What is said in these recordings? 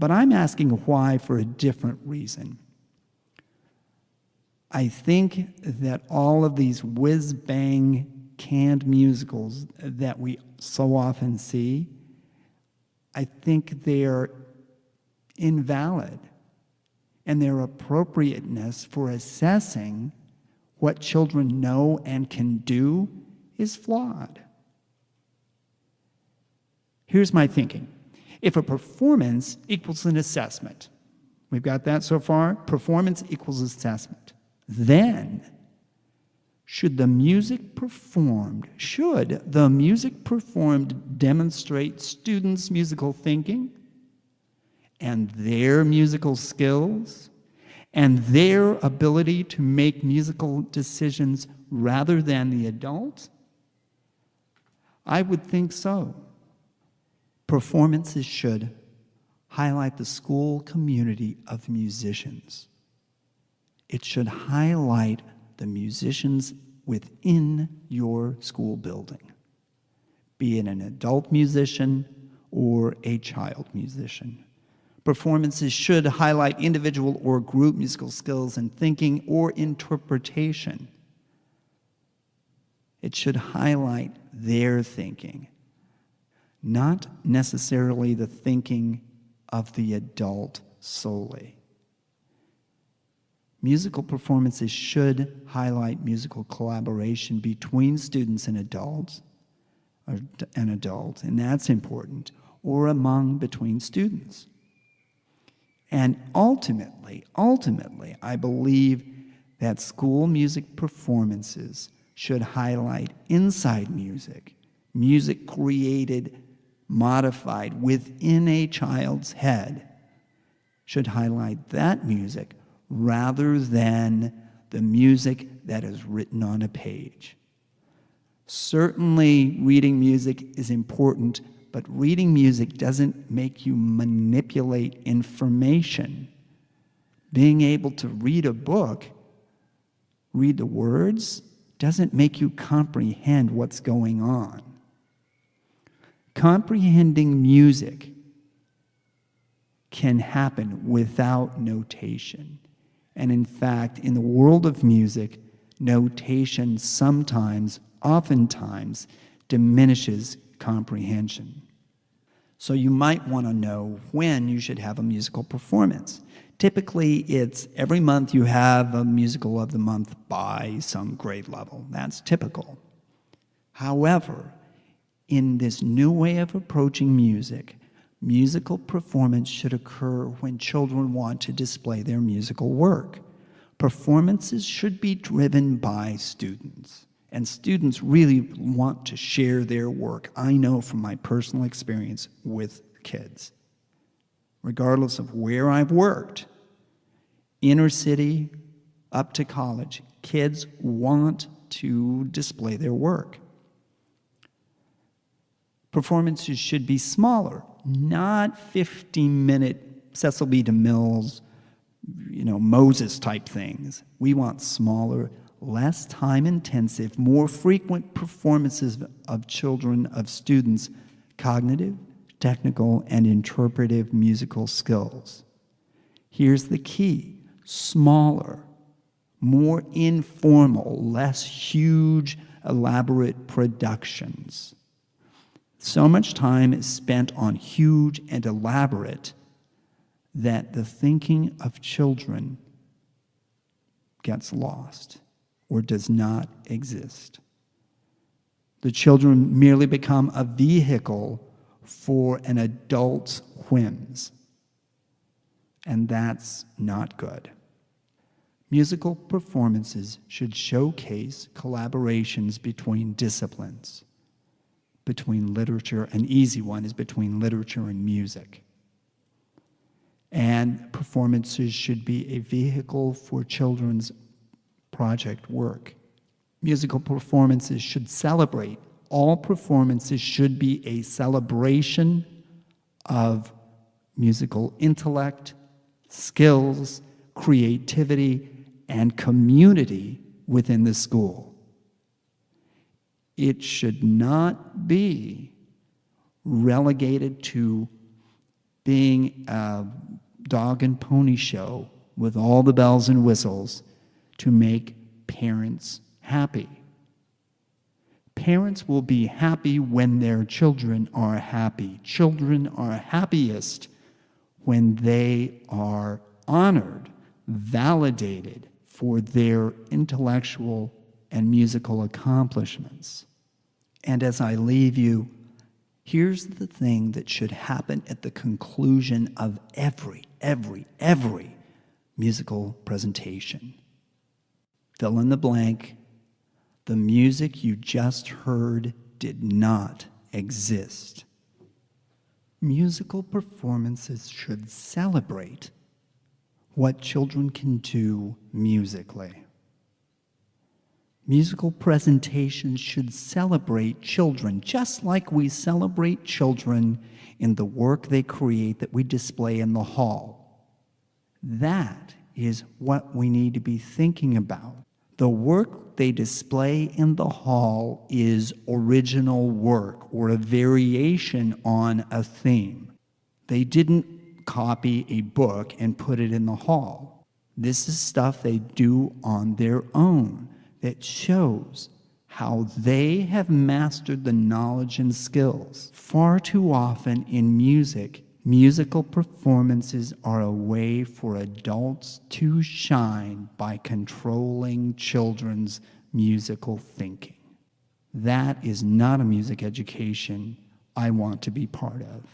But I'm asking why for a different reason. I think that all of these whiz-bang canned musicals that we so often see, I think they're invalid, and their appropriateness for assessing what children know and can do is flawed. Here's my thinking. If a performance equals an assessment, we've got that so far, performance equals assessment, then should the music performed demonstrate students' musical thinking and their musical skills and their ability to make musical decisions rather than the adult? I would think so. Performances should highlight the school community of musicians. It should highlight the musicians within your school building, be it an adult musician or a child musician. Performances should highlight individual or group musical skills and thinking or interpretation. It should highlight their thinking, not necessarily the thinking of the adult solely. Musical performances should highlight musical collaboration between students and adults, and that's important, or between students. And ultimately, I believe that school music performances should highlight inside music, music created, modified within a child's head, should highlight that music rather than the music that is written on a page. Certainly, reading music is important, but reading music doesn't make you manipulate information. Being able to read a book, read the words, doesn't make you comprehend what's going on. Comprehending music can happen without notation. And in fact, in the world of music, notation oftentimes diminishes comprehension. So you might want to know when you should have a musical performance. Typically, it's every month you have a musical of the month by some grade level. That's typical. However, in this new way of approaching music, musical performance should occur when children want to display their musical work. Performances should be driven by students, and students really want to share their work. I know from my personal experience with kids. Regardless of where I've worked, inner city up to college, kids want to display their work. Performances should be smaller, not 50-minute Cecil B. DeMille's, Moses type things. We want smaller, less time-intensive, more frequent performances of students' cognitive, technical, and interpretive musical skills. Here's the key: smaller, more informal, less huge, elaborate productions. So much time is spent on huge and elaborate that the thinking of children gets lost or does not exist. The children merely become a vehicle for an adult's whims, and that's not good. Musical performances should showcase collaborations between disciplines, between literature. An easy one is between literature and music. And performances should be a vehicle for children's project work. Musical performances should celebrate. All performances should be a celebration of musical intellect, skills, creativity, and community within the school. It should not be relegated to being a dog and pony show with all the bells and whistles to make parents happy. Parents will be happy when their children are happy. Children are happiest when they are honored, validated for their intellectual and musical accomplishments. And as I leave you, here's the thing that should happen at the conclusion of every musical presentation. Fill in the blank. The music you just heard did not exist. Musical performances should celebrate what children can do musically. Musical presentations should celebrate children just like we celebrate children in the work they create that we display in the hall. That is what we need to be thinking about. The work they display in the hall is original work or a variation on a theme. They didn't copy a book and put it in the hall. This is stuff they do on their own that shows how they have mastered the knowledge and skills. Far too often in music, musical performances are a way for adults to shine by controlling children's musical thinking. That is not a music education I want to be part of.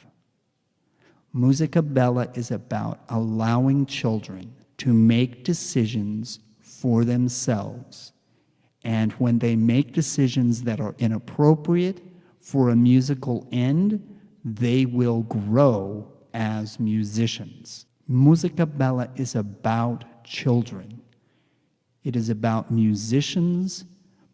Musica Bella is about allowing children to make decisions for themselves. And when they make decisions that are inappropriate for a musical end, they will grow as musicians. Musica Bella is about children. It is about musicians,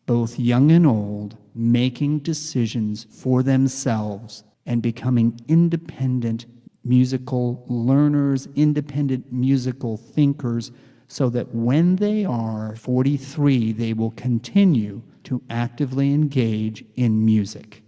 both young and old, making decisions for themselves and becoming independent musical learners, independent musical thinkers, so that when they are 43, they will continue to actively engage in music.